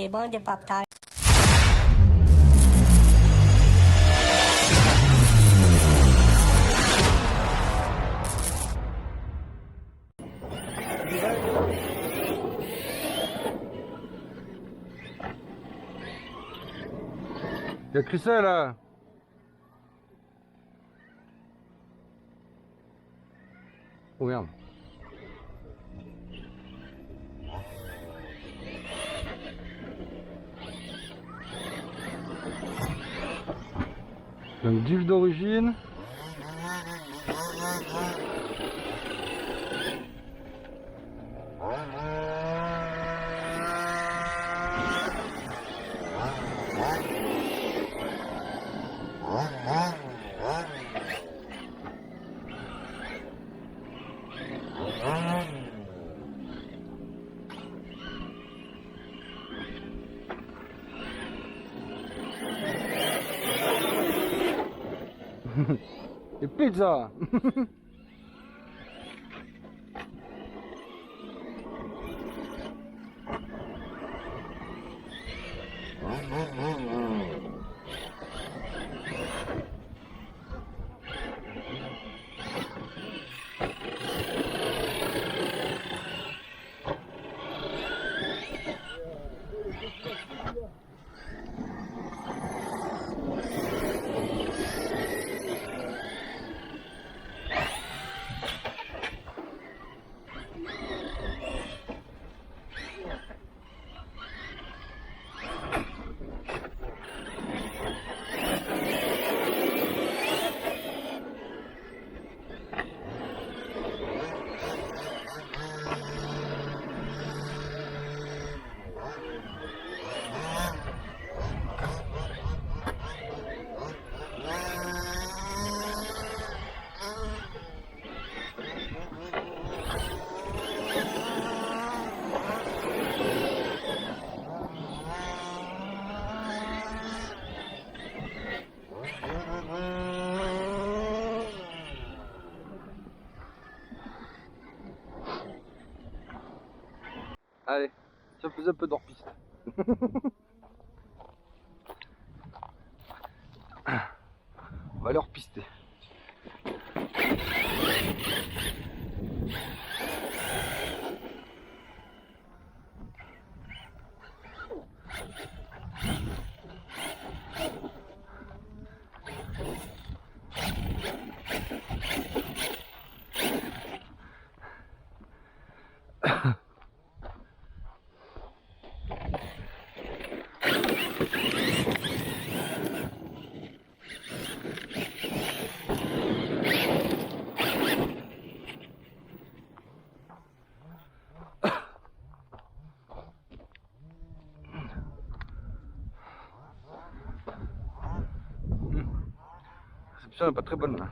c'est bon de partage. Il a cru ça là. Oh merde. Donc d'huile d'origine. Et pizza. Allez, ça faisait un peu d'hors-piste. On va leur pister. La réception n'est pas très bonne là.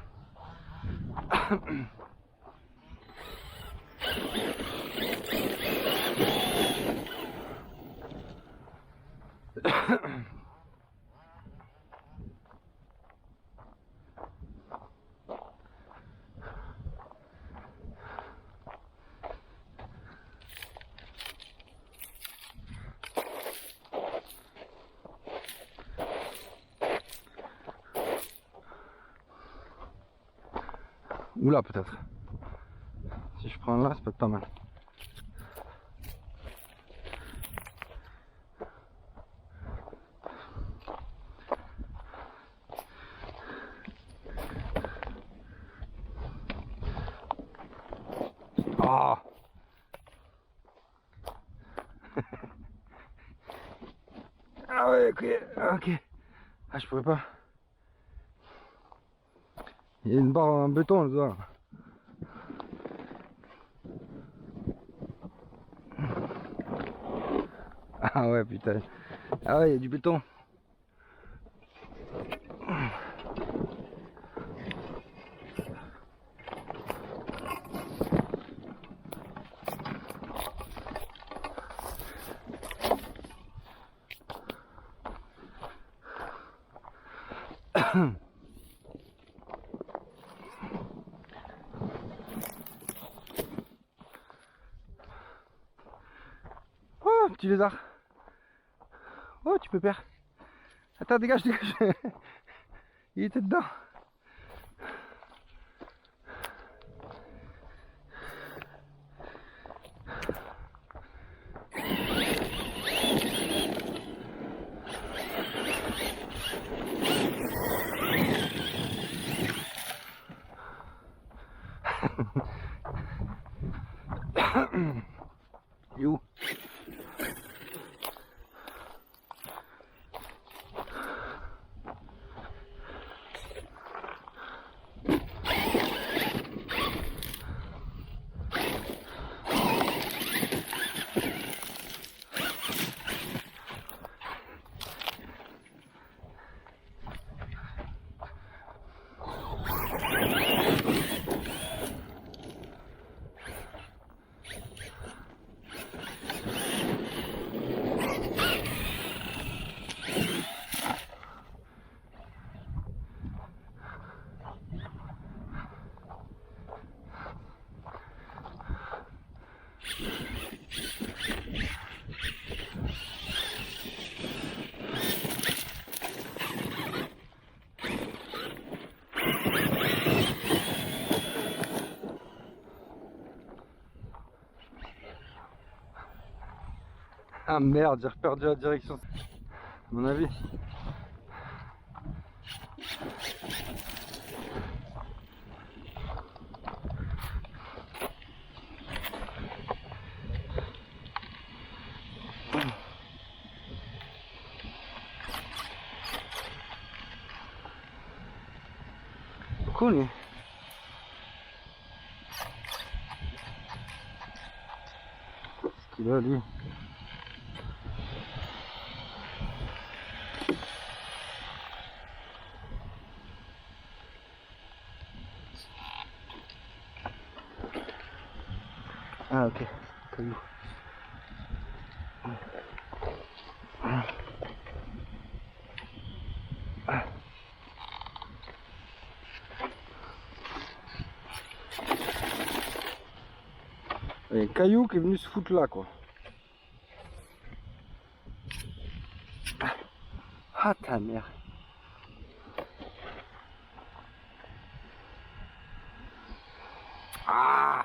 Oula peut-être. Si je prends là, ça peut être pas mal. Ah. Ah ouais, ok, ok. Ah, je pourrais pas. Il y a une barre en béton là-dedans. Ah ouais, putain. Ah ouais, il y a du béton. Oh, petit lézard. Oh, tu peux perdre. Attends, dégage, dégage. Il était dedans. You. Ah merde, j'ai perdu la direction. À mon avis. Cool. Ce qu'il a lui. Ah ok, caillou. Il y a un caillou qui est venu se foutre là quoi. Ah ta mère. Ah.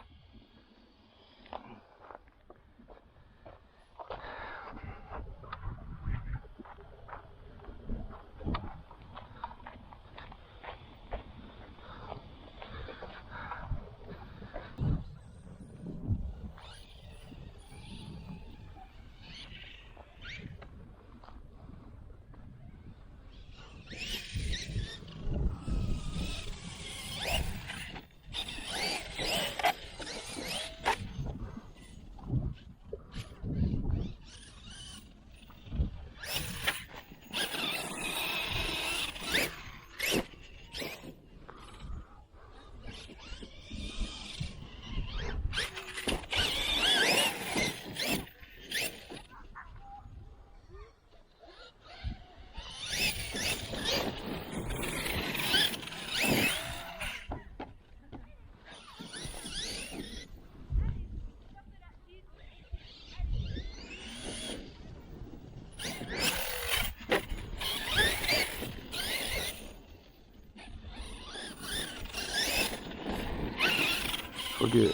Je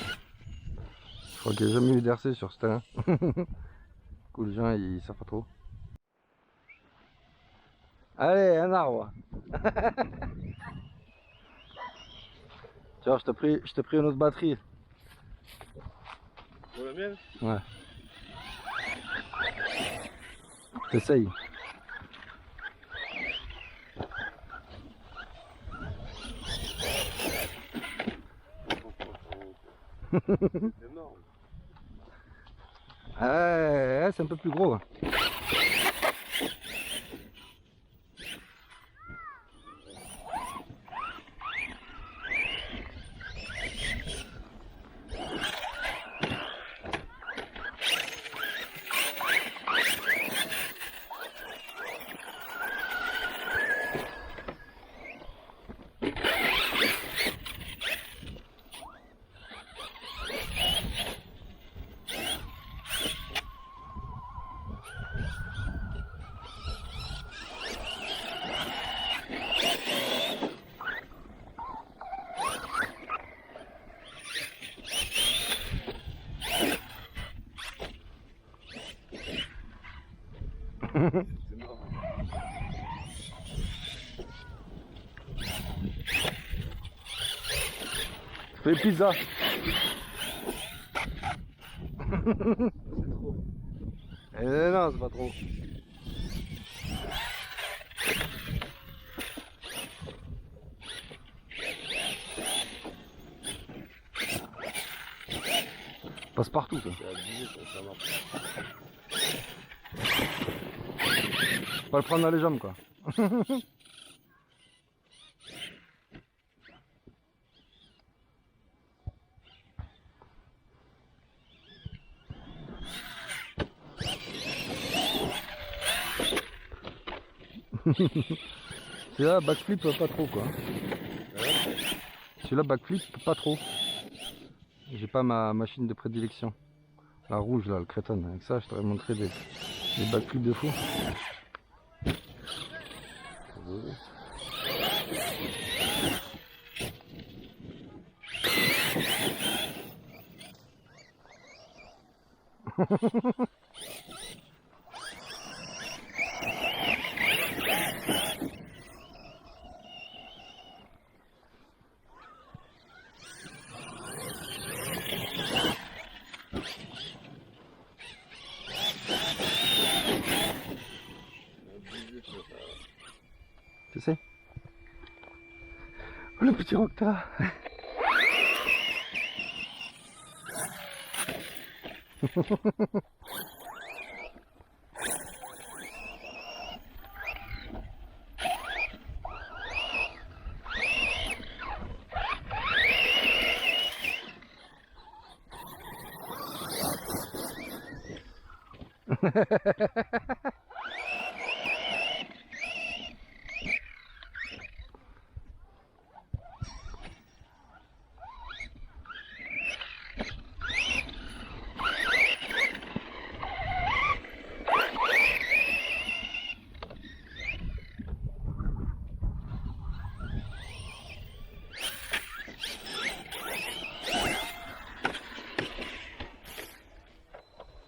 crois qu'il n'y a jamais eu d'RC sur ce terrain. Du coup, les gens ils savent pas trop. Allez, un arbre. Tiens, je t'ai pris une autre batterie. Pour la mienne? Ouais. T'essayes. C'est énorme. Ouais, c'est un peu plus gros. C'est marrant. Fais pizza. C'est trop. Non, c'est pas trop. Passe partout ça. C'est abusé, ça marche. Faut pas le prendre dans les jambes quoi. Celui-là, backflip pas trop quoi. Celui-là, backflip pas trop. J'ai pas ma machine de prédilection. La rouge là, le crétin. Avec ça, je t'aurais montré des backflips de fou. Tu sais? Oh, le petit Rocta.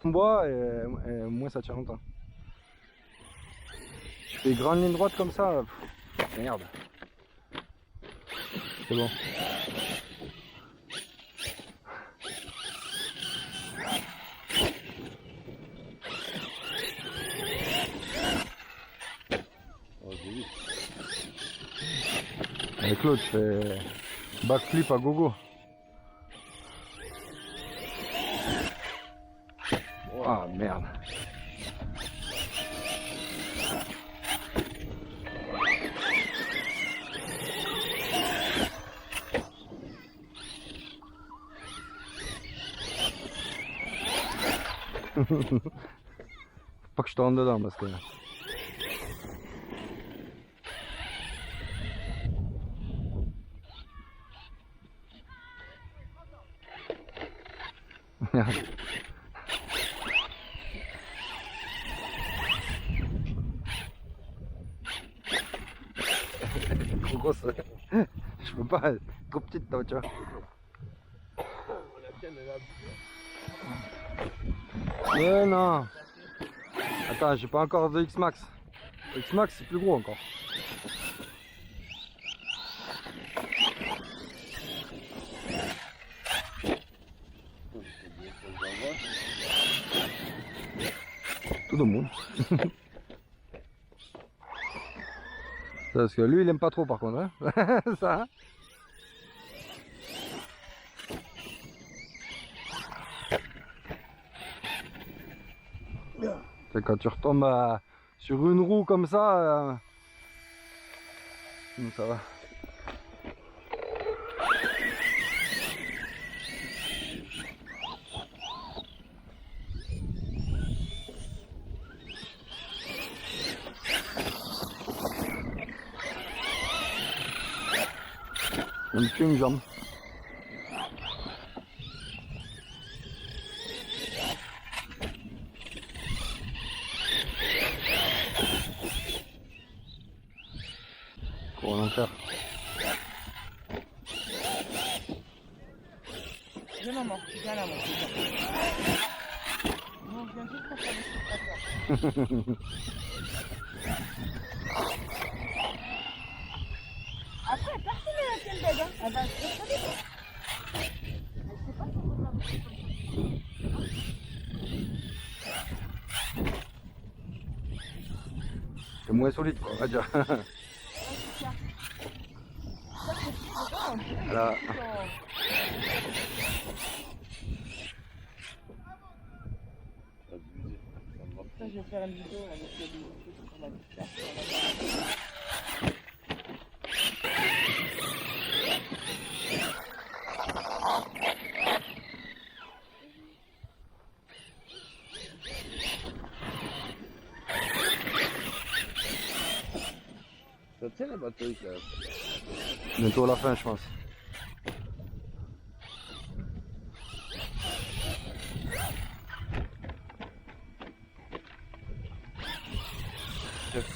Bois et moins ça tient longtemps. Je fais grande ligne droite comme ça, merde. C'est bon. Oh, j'ai vu. Avec l'autre, je fais backflip à gogo. Ah merde. Faut pas que je te rentre dedans parce que... Merde. Trop grosse. Je peux pas, trop petite toi, tu vois. La tienne, elle a Non. Attends, j'ai pas encore de X-Max. X-Max c'est plus gros encore. Tout le monde. Parce que lui il aime pas trop par contre. Hein. Ça. C'est quand tu retombes sur une roue comme ça, ça va. On me tue une jambe. Pour en faire. Viens maman, viens là mon petit. Non, viens juste pour faire des trucs à faire. c'est le bed, hein. Elle va se faire. C'est moins solide, quoi, on va dire. Voilà. Abusé. Ça me va. Ça, je vais faire une vidéo avec les trucs qu'on a pu faire. Ça tient la batterie quand même. Bientôt à la fin, je pense.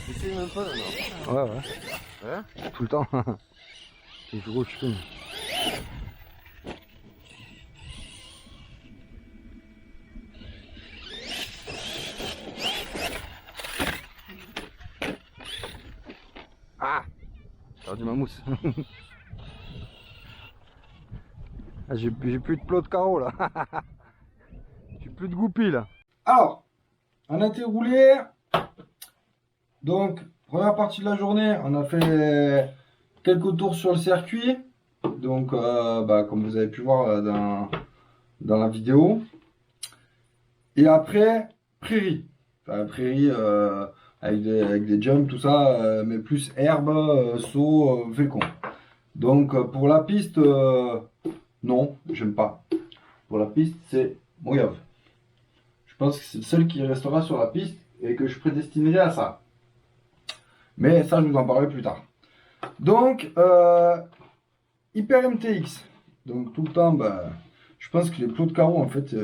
Tu sais même pas non? Ouais, ouais. Hein? Tout le temps. C'est gros, je filme. Ah! J'ai perdu ma mousse. Ah, j'ai plus de plot de carreau là. J'ai plus de goupilles là. Alors, on a été roulé. Donc, première partie de la journée, on a fait quelques tours sur le circuit. Donc, comme vous avez pu voir dans la vidéo. Et après, prairie. Enfin, prairie avec des jumps, tout ça, mais plus herbe, saut, fécond. Donc, pour la piste, non, j'aime pas. Pour la piste, c'est Mojave. Je pense que c'est le seul qui restera sur la piste et que je prédestinerai à ça. Mais ça, je vous en parlerai plus tard. Donc, Hyper MTX. Donc, tout le temps, je pense que les plots de carreau, en fait,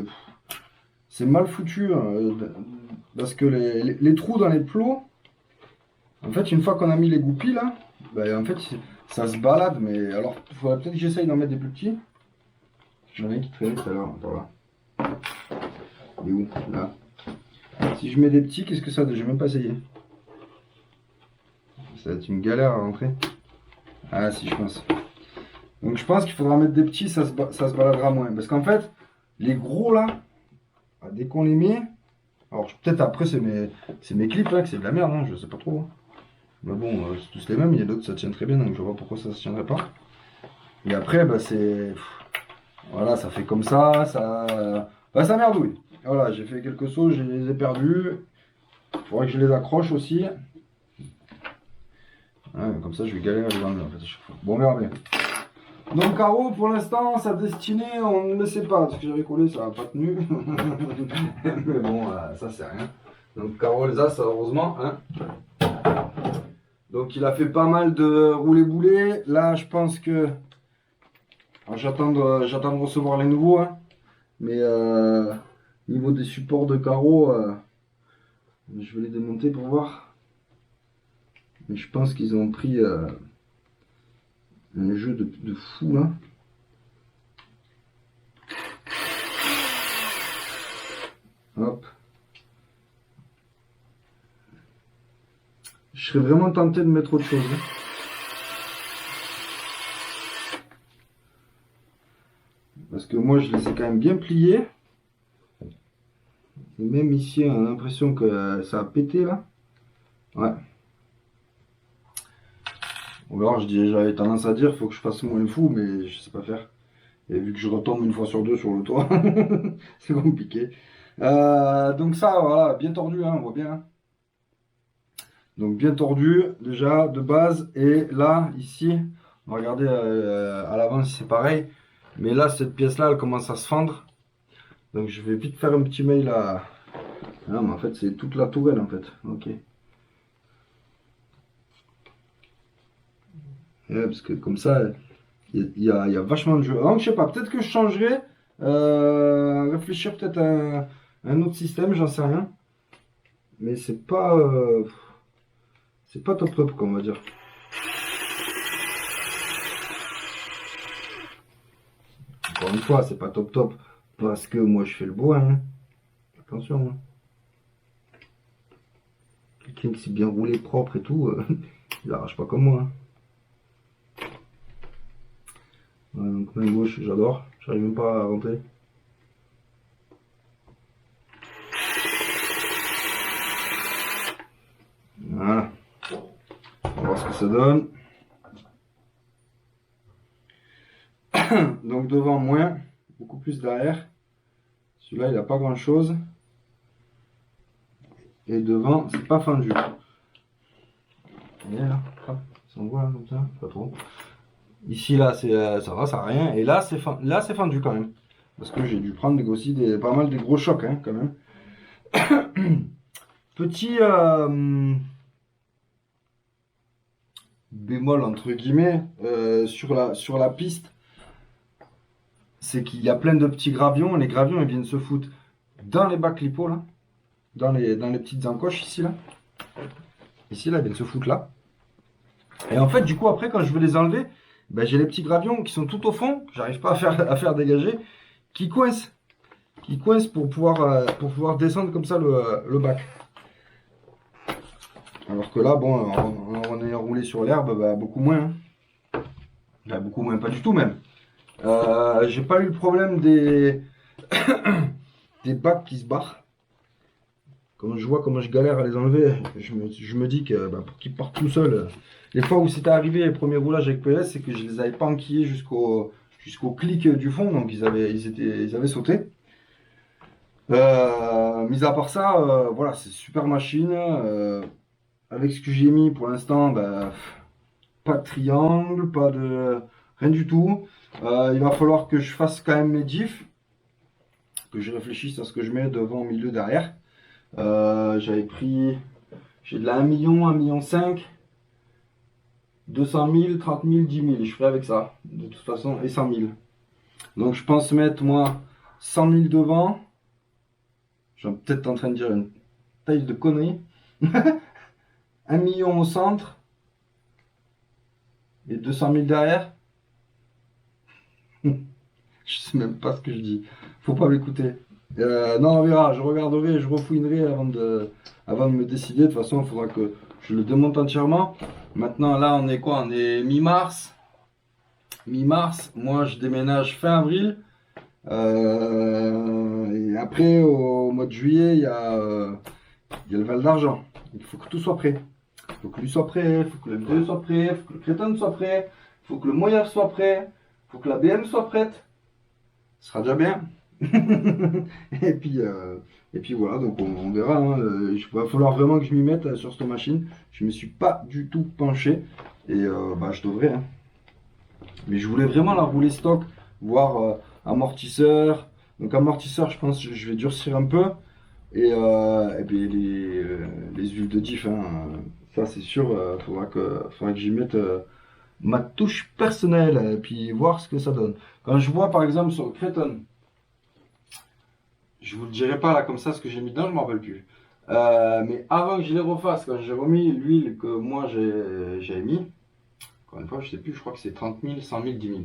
c'est mal foutu. Parce que les trous dans les plots, en fait, une fois qu'on a mis les goupilles, là, en fait, ça se balade. Mais alors, il faudrait peut-être que j'essaye d'en mettre des plus petits. J'en ai un qui traînait tout à l'heure. Attends, là. Il est où? Là. Si je mets des petits, qu'est-ce que ça donne? J'ai même pas essayé. Ça va être une galère à rentrer. Ah si, je pense. Donc je pense qu'il faudra mettre des petits, ça se baladera moins. Parce qu'en fait, les gros là, dès qu'on les met... Alors peut-être après c'est mes clips là, que c'est de la merde, hein, je sais pas trop. Hein. Mais bon, c'est tous les mêmes, il y a d'autres ça tient très bien, donc je vois pas pourquoi ça se tiendrait pas. Et après, c'est... Voilà, ça fait comme ça, ça merdouille. Voilà, j'ai fait quelques sauts, je les ai perdus. Il faudrait que je les accroche aussi. Ouais, comme ça, je vais galérer à les enlever en fait. Bon, on verra bien. Donc, carreau, pour l'instant, sa destinée, on ne le sait pas. Parce que j'avais collé, ça n'a pas tenu. Mais bon, ça, c'est rien. Donc, carreau, les as, heureusement. Hein. Donc, il a fait pas mal de roulé-boulé. Là, je pense que. J'attends de recevoir les nouveaux. Hein. Mais, niveau des supports de carreau, je vais les démonter pour voir. Mais je pense qu'ils ont pris un jeu de fou là. Hop. Je serais vraiment tenté de mettre autre chose. Hein. Parce que moi je les ai quand même bien pliés. Et même ici on a l'impression que ça a pété là. Ouais. Ou alors j'avais tendance à dire faut que je fasse moins le fou, mais je sais pas faire. Et vu que je retombe une fois sur deux sur le toit, c'est compliqué. Donc ça, voilà, bien tordu, hein, on voit bien. Donc bien tordu déjà de base. Et là, ici, on va regarder à l'avant si c'est pareil. Mais là, cette pièce-là, elle commence à se fendre. Donc je vais vite faire un petit mail à... Non, mais en fait, c'est toute la tourelle en fait. Ok. Ouais, parce que comme ça, il y a vachement de jeu. Donc je sais pas, peut-être que je changerai. Réfléchir peut-être à un autre système, j'en sais rien. Mais c'est pas top top quoi, on va dire. Encore une fois, c'est pas top top parce que moi je fais le beau, hein. Attention. Hein. Quelqu'un qui s'est bien roulé propre et tout, il arrache pas comme moi. Hein. Voilà, donc main gauche, j'adore. J'arrive même pas à rentrer. Voilà. On va voir ce que ça donne. Donc devant moins, beaucoup plus derrière. Celui-là il n'a pas grand chose. Et devant c'est pas fendu. Et là, hop, ça envoie là comme ça, pas trop. Ici là c'est ça va, ça a rien. Et là c'est fendu quand même. Parce que j'ai dû prendre aussi pas mal de gros chocs hein, quand même. Petit bémol entre guillemets sur la piste, c'est qu'il y a plein de petits gravions. Les gravions ils viennent se foutre dans les bacs lipo là, dans les petites encoches ici là. Ici là ils viennent se foutre là. Et en fait du coup après quand je veux les enlever, ben, j'ai les petits gravions qui sont tout au fond, que j'arrive pas à faire dégager, qui coincent pour pouvoir descendre comme ça le bac. Alors que là, bon, en ayant roulé sur l'herbe, bah, beaucoup moins. Hein. Bah, beaucoup moins, pas du tout même. J'ai pas eu le problème des, des bacs qui se barrent. Quand je vois comment je galère à les enlever, je me dis que bah, pour qu'ils partent tout seuls. Les fois où c'était arrivé les premiers roulages avec PS, c'est que je les avais pas enquillés jusqu'au clic du fond, donc ils avaient sauté. Mis à part ça, voilà, c'est super machine. Avec ce que j'ai mis pour l'instant, bah, pas de triangle, pas de rien du tout. Il va falloir que je fasse quand même mes diffs, que je réfléchisse à ce que je mets devant, au milieu, derrière. J'ai de la 1 million, 1,5 million, 200 000, 30 000, 10 000. Je ferai avec ça, de toute façon, et 100 000. Donc je pense mettre moi 100 000 devant. Je suis peut-être en train de dire une taille de connerie. 1 million au centre. Et 200 000 derrière. Je sais même pas ce que je dis. Faut pas m'écouter. Non, on verra. Je regarderai, je refouinerai avant de me décider. De toute façon, il faudra que je le démonte entièrement. Maintenant, là, on est quoi? On est mi-mars. Mi-mars. Moi, je déménage fin avril. Et après, au mois de juillet, il y a le Val d'Argent. Il faut que tout soit prêt. Il faut que lui soit prêt, il faut que le MTE soit prêt, il faut que le Créton soit prêt, il faut que le Moyeur soit prêt, il faut que la BM soit prête. Ce sera déjà bien. et puis voilà, donc on verra. Hein. Il va falloir vraiment que je m'y mette sur cette machine. Je ne me suis pas du tout penché. Et bah, je devrais. Hein. Mais je voulais vraiment la rouler stock, voir amortisseur. Donc amortisseur, je pense que je vais durcir un peu. Et puis les huiles de diff, hein, ça c'est sûr, faudra que j'y mette ma touche personnelle et puis voir ce que ça donne. Quand je vois par exemple sur le Créton, je vous le dirai pas là comme ça ce que j'ai mis dedans, je m'en rappelle plus. Mais avant que je les refasse, quand j'ai remis l'huile que moi j'avais mis, encore une fois, je sais plus, je crois que c'est 30 000, 100 000, 10 000.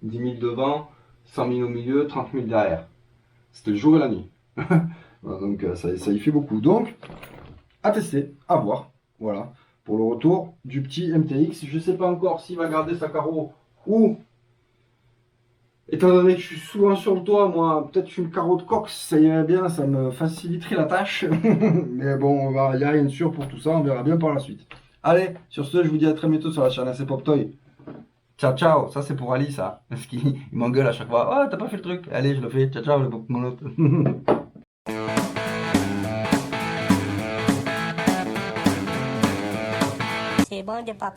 10 000 devant, 100 000 au milieu, 30 000 derrière. C'était le jour et la nuit. Voilà, donc ça y fait beaucoup. Donc, à tester, à voir. Voilà, pour le retour du petit MTX. Je ne sais pas encore s'il va garder sa carreau ou, étant donné que je suis souvent sur le toit, moi, peut-être une carreau de cox, ça irait bien, ça me faciliterait la tâche. Mais bon, il n'y a rien de sûr pour tout ça, on verra bien par la suite. Allez, sur ce, je vous dis à très bientôt sur la chaîne AC Pop Toy. Ciao, ciao. Ça, c'est pour Ali, ça. Parce qu'il m'engueule à chaque fois. Oh, t'as pas fait le truc. Allez, je le fais. Ciao, ciao, le pop monote. C'est bon de pop